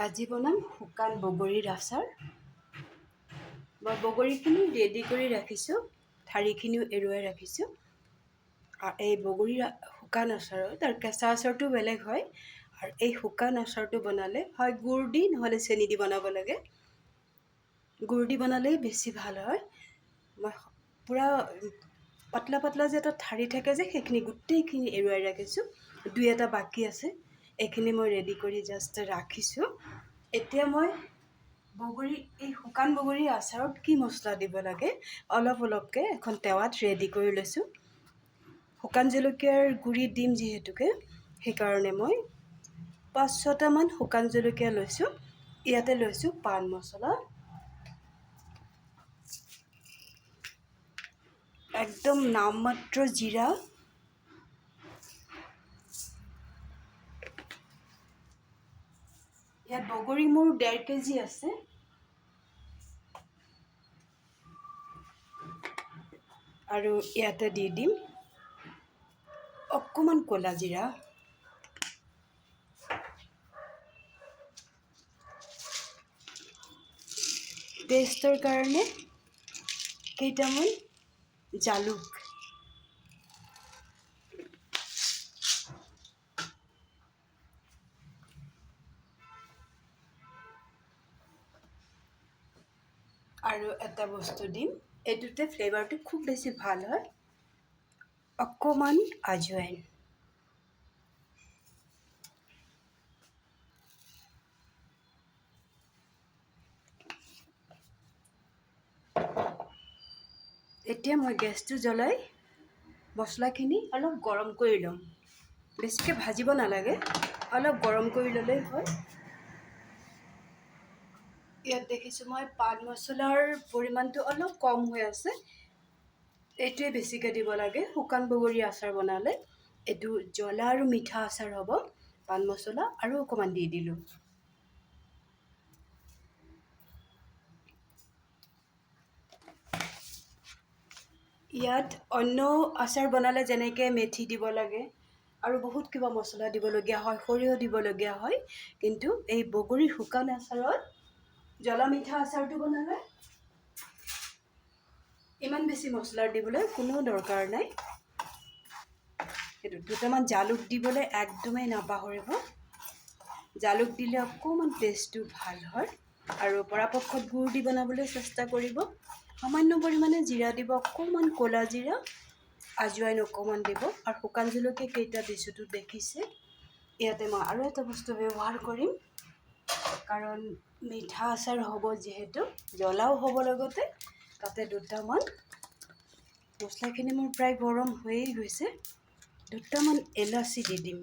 আজি বনাম শুকান বগৰীৰ আচাৰ। মই বগৰীখিনি ৰেডি কৰি ৰাখিছোঁ, ঠাৰিখিনিও এৰুৱাই ৰাখিছোঁ। আৰু এই বগৰীৰ শুকান আচাৰত আৰু কেঁচা আচাৰটো বেলেগ হয়। আৰু এই শুকান আচাৰটো বনালে হয় গুড় দি নহ'লে চেনি দি বনাব লাগে। গুড় দি বনালেই বেছি ভাল হয়। মই পূৰা পাতলা পাতলা যে এটা ঠাৰি থাকে যে সেইখিনি গোটেইখিনি এৰুৱাই ৰাখিছোঁ। দুই এটা বাকী আছে, এইখিনি মই ৰেডি কৰি জাষ্ট ৰাখিছোঁ। এতিয়া মই এই শুকান বগৰীৰ আচাৰত কি মছলা দিব লাগে অলপ অলপকৈ এখন টেৱাত ৰেডি কৰি লৈছোঁ। শুকান জলকীয়াৰ গুড়ি দিম যিহেতুকে, সেইকাৰণে মই 5-6টামান শুকান জলকীয়া লৈছোঁ। ইয়াতে লৈছোঁ পান মছলা, একদম নামমাত্ৰ জিৰা, ইয়াত বগৰী মোৰ 1.5 কেজি আছে। আৰু ইয়াতে দি দিম অকণমান ক'লা জিৰা, টেষ্টৰ কাৰণে কেইটামান জালুক, আৰু এটা বস্তু দিম, এইটোতে ফ্লেভাৰটো খুব বেছি ভাল হয়, অকণমান আজৱাইন। এতিয়া মই গেছটো জ্বলাই মছলাখিনি অলপ গৰম কৰি ল'ম। বেছিকৈ ভাজিব নালাগে, অলপ গৰম কৰি ল'লেই হয়। ইয়াত দেখিছোঁ মই পান মছলাৰ পৰিমাণটো অলপ কম হৈ আছে। এইটোৱে বেছিকৈ দিব লাগে শুকান বগৰী আচাৰ বনালে। এইটো জ্বলা আৰু মিঠা আচাৰ হ'ব। পান মছলা আৰু অকণমান দি দিলোঁ। ইয়াত অন্য আচাৰ বনালে যেনেকৈ মেথি দিব লাগে আৰু বহুত কিবা মছলা দিবলগীয়া হয়, সৰিয়হ দিবলগীয়া হয়, কিন্তু এই বগৰীৰ শুকান আচাৰত জ্বলা মিঠা আচাৰটো বনালে ইমান বেছি মছলা দিবলৈ কোনো দৰকাৰ নাই। সেইটো 2টামান জালুক দিবলৈ একদমেই নাপাহৰিব। জালুক দিলে অকণমান টেষ্টটো ভাল হয়। আৰু পৰাপক্ষত গুড় দি বনাবলৈ চেষ্টা কৰিব। সামান্য পৰিমাণে জিৰা দিব, অকণমান ক'লা জিৰা, আজৱাইন অকণমান দিব। আৰু শুকান জলকীয়া কেইটা দিছোঁতো দেখিছে। ইয়াতে মই আৰু এটা বস্তু ব্যৱহাৰ কৰিম, কাৰণ মিঠা আচাৰ হ'ব যিহেতু, জ্বলাও হ'ব লগতে। তাতে 2টামান মছলাখিনি মোৰ প্ৰায় গৰম হৈয়ে গৈছে। 2টামান এলাচি দি দিম।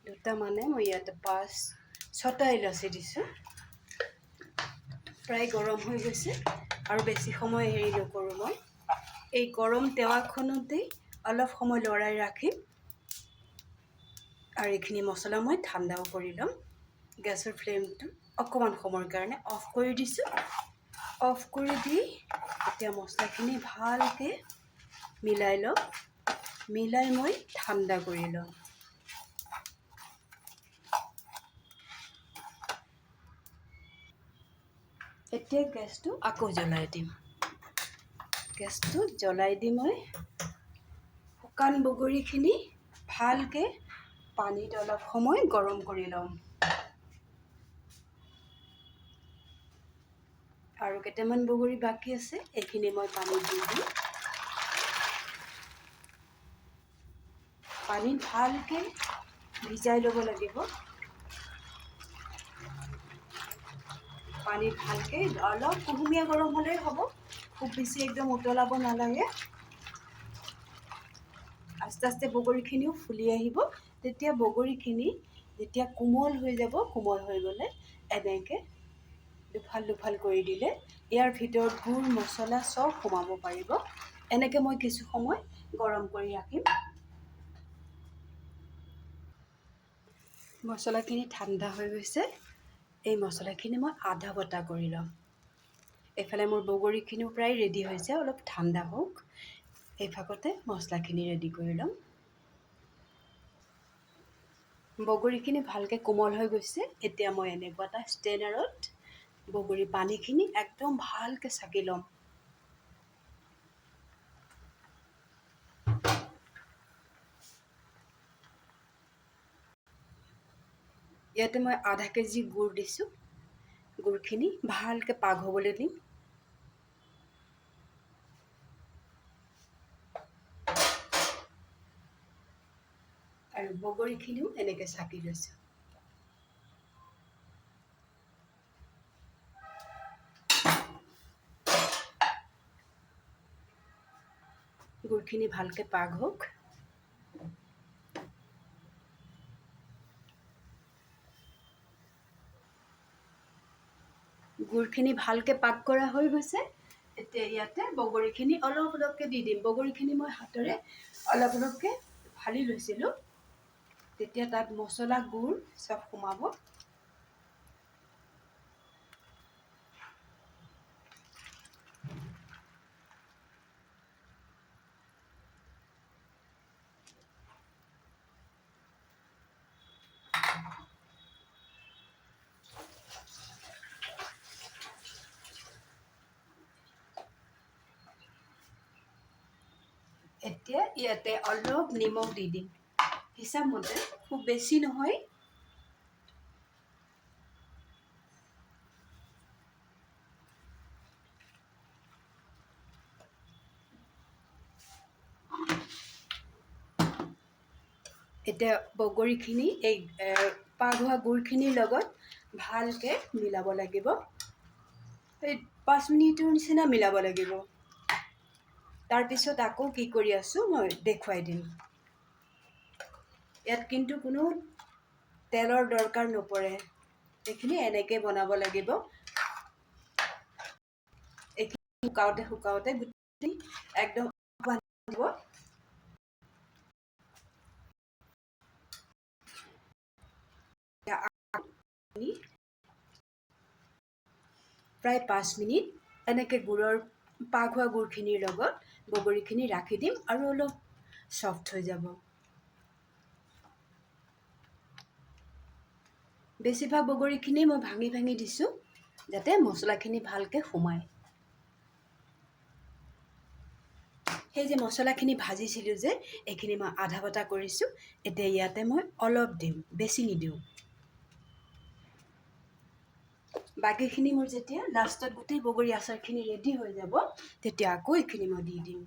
2টা মানে মই ইয়াতে 5-6টা এলাচি দিছোঁ। প্ৰায় গৰম হৈ গৈছে আৰু বেছি সময় হেৰি নকৰোঁ মই। এই গৰম টেৱাখনতেই অলপ সময় লৰাই ৰাখিম। আৰু এইখিনি মছলা মই ঠাণ্ডাও কৰি ল'ম। গেছৰ ফ্লেমটো অকণমান সময়ৰ কাৰণে অফ কৰি দিছোঁ। অফ কৰি দি এতিয়া মছলাখিনি ভালকৈ মিলাই লওঁ। মিলাই মই ঠাণ্ডা কৰি লওঁ। এতিয়া গেছটো আকৌ জ্বলাই দিম। গেছটো জ্বলাই দি মই শুকান বগৰীখিনি ভালকৈ পানীত অলপ সময় গৰম কৰি লওঁ। আৰু কেইটামান বগৰী বাকী আছে, এইখিনি মই পানীত দি দিম। পানীত ভালকৈ ভিজাই ল'ব লাগিব। পানীত ভালকৈ অলপ কুহুমীয়া গৰম হ'লেই হ'ব, খুব বেছি একদম উতলাব নালাগে। আস্তে আস্তে বগৰীখিনিও ফুলি আহিব। তেতিয়া বগৰীখিনি যেতিয়া কোমল হৈ যাব, কোমল হৈ গ'লে এনেকৈ দুফাল দুফাল কৰি দিলে ইয়াৰ ভিতৰত গুড় মছলা চব সোমাব পাৰিব। এনেকৈ মই কিছু সময় গৰম কৰি ৰাখিম। মছলাখিনি ঠাণ্ডা হৈ গৈছে। এই মছলাখিনি মই আধা বটা কৰি ল'ম। এইফালে মোৰ বগৰীখিনিও প্ৰায় ৰেডি হৈছে, অলপ ঠাণ্ডা হওক। এই ভাগতে মছলাখিনি ৰেডি কৰি ল'ম। বগৰীখিনি ভালকৈ কোমল হৈ গৈছে। এতিয়া মই এনেকুৱা এটা ষ্ট্ৰেইনাৰত বগৰী পানীখিনি একদম ভালকৈ চাকি ল'ম। ইয়াতে মই আধা কেজি গুড় দিছোঁ। গুড়খিনি ভালকৈ পাগ হ'বলৈ দিম। আৰু বগৰীখিনিও এনেকৈ চাকি লৈছোঁ। গুড়খিনি ভালকৈ পাগ হওক। গুড়খিনি ভালকৈ পাক কৰা হৈ গৈছে। এতিয়া ইয়াতে বগৰীখিনি অলপ অলপকৈ দি দিম। বগৰীখিনি মই হাতেৰে অলপ অলপকৈ ফালি লৈছিলোঁ। তেতিয়া তাত মছলা গুড় চব সোমাব। এতিয়া ইয়াতে অলপ নিমখ দি দিম, হিচাপ মতে, খুব বেছি নহয়। এতিয়া বগৰীখিনি এই পাগ হোৱা গুড়খিনিৰ লগত ভালকৈ মিলাব লাগিব। এই 5 মিনিটৰ নিচিনা মিলাব লাগিব। তাৰপিছত আকৌ কি কৰি আছোঁ মই দেখুৱাই দিম। ইয়াত কিন্তু কোনো তেলৰ দৰকাৰ নপৰে। এইখিনি এনেকৈ বনাব লাগিব। এইখিনি শুকাওঁতে শুকাওঁতে গোটেই একদম দিব। প্ৰায় 5 মিনিট এনেকৈ গুড়ৰ পাগ হোৱা গুড়খিনিৰ লগত বগৰীখিনি ৰাখি দিম আৰু অলপ ছফ্ট হৈ যাব। বেছিভাগ বগৰীখিনি মই ভাঙি ভাঙি দিছোঁ যাতে মছলাখিনি ভালকৈ সোমায়। সেই যে মছলাখিনি ভাজিছিলোঁ যে এইখিনি মই আধা বটা কৰিছোঁ। এতিয়া ইয়াতে মই অলপ দিম, বেছি নিদিওঁ। বাকীখিনি মোৰ যেতিয়া লাষ্টত গোটেই বগৰী আচাৰখিনি ৰেডি হৈ যাব, তেতিয়া আকৌ এইখিনি মই দি দিম।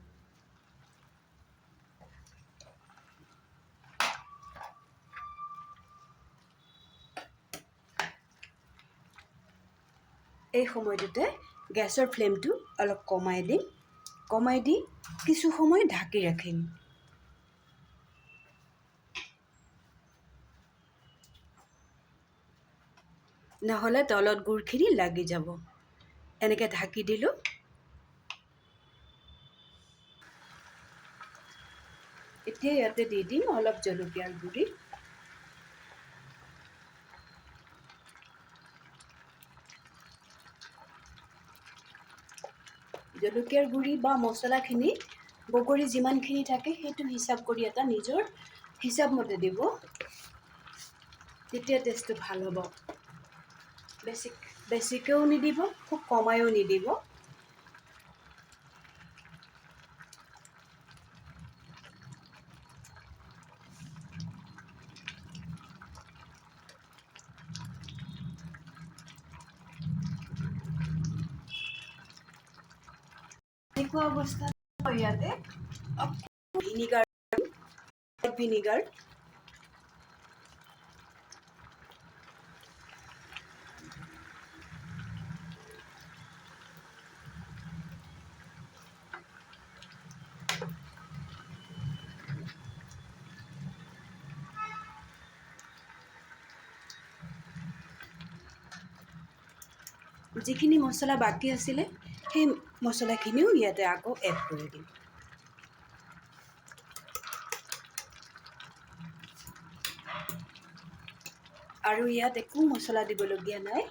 এই সময়টোতে গেছৰ ফ্লেমটো অলপ কমাই দিম। কমাই দি কিছু সময় ঢাকি ৰাখিম। নহ'লে তলত গুড়খিনি লাগি যাব। এনেকৈ ঢাকি দিলোঁ। এতিয়া ইয়াতে দি দিম অলপ জলকীয়াৰ গুড়ি। জলকীয়াৰ গুড়ি বা মছলাখিনি বগৰী যিমানখিনি থাকে সেইটো হিচাপ কৰি এটা নিজৰ হিচাপ মতে দিব। তেতিয়া টেষ্টটো ভাল হ'ব। বেছিকৈও নিদিব, খুব কমায়ো নিদিব। এনেকুৱা অৱস্থাত ইয়াতে ভিনিগাৰ যিখিনি মছলা বাকী আছিলে সেই মছলাখিনিও ইয়াতে আকৌ এড কৰি দিম। আৰু ইয়াত একো মছলা দিবলগীয়া নাই।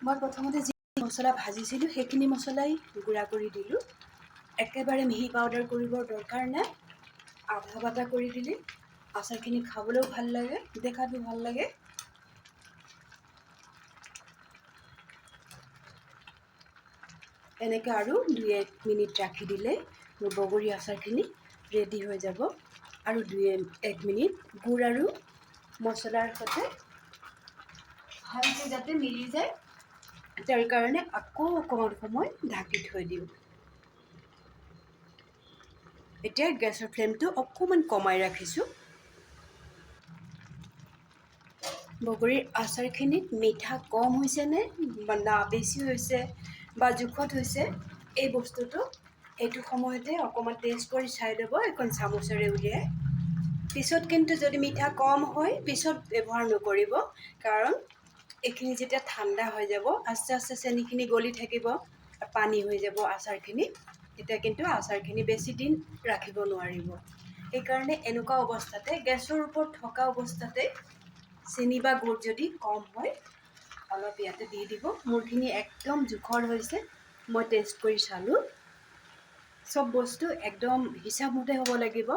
মই প্ৰথমতে যি মছলা ভাজিছিলোঁ সেইখিনি মছলাই গুড়া কৰি দিলোঁ। একেবাৰে মিহি পাউডাৰ কৰিবৰ দৰকাৰ নাই। আধা বাটা কৰি দিলে আচাৰখিনি খাবলৈও ভাল লাগে, দেখাতো ভাল লাগে। এনেকৈ আৰু 2-1 মিনিট ৰাখি দিলে মোৰ বগৰী আচাৰখিনি ৰেডি হৈ যাব। আৰু 2-1 মিনিট গুড় আৰু মছলাৰ সৈতে ভালকৈ যাতে মিলি যায় তাৰ কাৰণে আকৌ অকণমান সময় ঢাকি থৈ দিওঁ। এতিয়া গেছৰ ফ্লেমটো অকণমান কমাই ৰাখিছোঁ। বগৰীৰ আচাৰখিনিত মিঠা কম হৈছেনে না বেছি হৈছে বা জোখত হৈছে, এই বস্তুটো এইটো সময়তে অকণমান টেষ্ট কৰি চাই ল'ব এখন চামুচেৰে উলিয়াই। পিছত কিন্তু যদি মিঠা কম হয় পিছত ব্যৱহাৰ নকৰিব, কাৰণ এইখিনি যেতিয়া ঠাণ্ডা হৈ যাব আস্তে আস্তে চেনিখিনি গলি থাকিব, পানী হৈ যাব আচাৰখিনি, তেতিয়া কিন্তু আচাৰখিনি বেছি দিন ৰাখিব নোৱাৰিব। সেইকাৰণে এনেকুৱা অৱস্থাতে গেছৰ ওপৰত থকা অৱস্থাতে চেনি বা গুড় যদি কম হয় অলপ ইয়াতে দি দিব। মোৰখিনি একদম জোখৰ হৈছে, মই টেষ্ট কৰি চালোঁ। চব বস্তু একদম হিচাপমতে হ'ব লাগিব,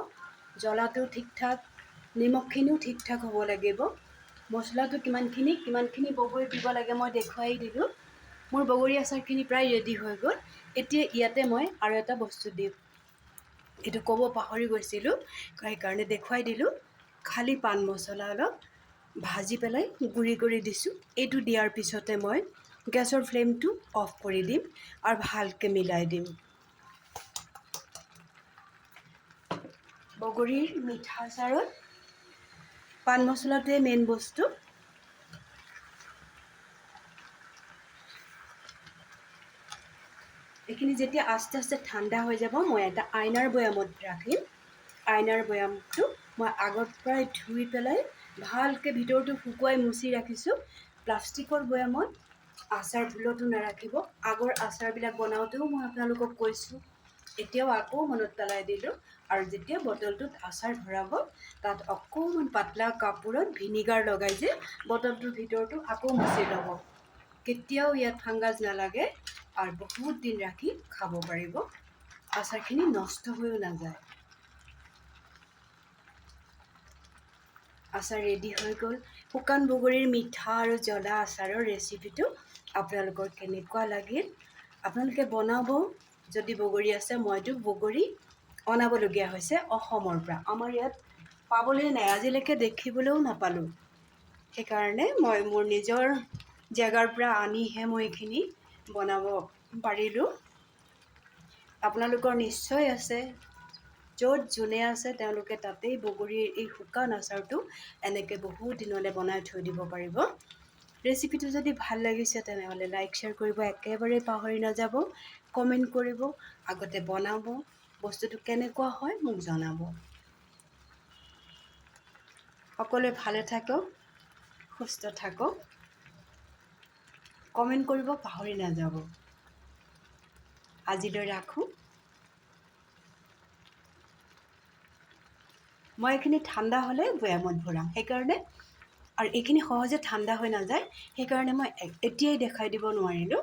জ্বলাটো ঠিক ঠাক, নিমখখিনিও ঠিক ঠাক হ'ব লাগিব, মছলাটো কিমানখিনি বগৰীত দিব লাগে মই দেখুৱাই দিলোঁ। মোৰ বগৰী আচাৰখিনি প্ৰায় ৰেডি হৈ গ'ল। এতিয়া ইয়াতে মই আৰু এটা বস্তু দিম, এইটো ক'ব পাহৰি গৈছিলোঁ, সেইকাৰণে দেখুৱাই দিলোঁ। খালী পাণ মছলা অলপ ভাজি পেলাই গুড়ি কৰি দিছোঁ। এইটো দিয়াৰ পিছতে মই গেছৰ ফ্লেমটো অফ কৰি দিম আৰু ভালকৈ মিলাই দিম। বগৰীৰ মিঠা আচাৰত পাণ মছলাটোৱে মেইন বস্তু। এইখিনি যেতিয়া আস্তে আস্তে ঠাণ্ডা হৈ যাব মই এটা আইনাৰ বৈয়ামত ৰাখিম। আইনাৰ বৈয়ামটো মই আগৰ পৰাই ধুই পেলাই ভালকৈ ভিতৰটো শুকুৱাই মুচি ৰাখিছোঁ। প্লাষ্টিকৰ বৈয়ামত আচাৰ ভুলতো নাৰাখিব। আগৰ আচাৰবিলাক বনাওঁতেও মই আপোনালোকক কৈছোঁ, এতিয়াও আকৌ মনত পেলাই দিলোঁ। আৰু যেতিয়া বটলটোত আচাৰ ভৰাব তাত অকণমান পাতলা কাপোৰত ভিনিগাৰ লগাই যে বটলটোৰ ভিতৰটো আকৌ মুচি ল'ব। কেতিয়াও ইয়াত ফাংগাছ নালাগে আৰু বহুত দিন ৰাখি খাব পাৰিব, আচাৰখিনি নষ্ট হৈও নাযায়। আচাৰ ৰেডি হৈ গ'ল। শুকান বগৰীৰ মিঠা আৰু জ্বলা আচাৰৰ ৰেচিপিটো আপোনালোকৰ কেনেকুৱা লাগিল? আপোনালোকে বনাব যদি বগৰী আছে। মইতো বগৰী অনাবলগীয়া হৈছে অসমৰ পৰা, আমাৰ ইয়াত পাবলৈ নাই, আজিলৈকে দেখিবলৈও নাপালোঁ। সেইকাৰণে মই মোৰ নিজৰ জেগাৰ পৰা আনিহে মই এইখিনি বনাব পাৰিলোঁ। আপোনালোকৰ নিশ্চয় আছে, য'ত যোনে আছে তেওঁলোকে তাতেই বগৰীৰ এই শুকান আচাৰটো এনেকৈ বহুত দিনলৈ বনাই থৈ দিব পাৰিব। ৰেচিপিটো যদি ভাল লাগিছে তেনেহ'লে লাইক শ্বেয়াৰ কৰিব একেবাৰে পাহৰি নাযাব। কমেণ্ট কৰিব, আগতে বনাব, বস্তুটো কেনেকুৱা হয় মোক জনাব। সকলোৱে ভালে থাকক, সুস্থ থাকক, কমেণ্ট কৰিব পাহৰি নাযাব। আজিলৈ ৰাখোঁ। মই এইখিনি ঠাণ্ডা হ'লে বৈয়ামত ভৰাম, সেইকাৰণে, আৰু এইখিনি সহজে ঠাণ্ডা হৈ নাযায়, সেইকাৰণে মই এতিয়াই দেখাই দিব নোৱাৰিলোঁ।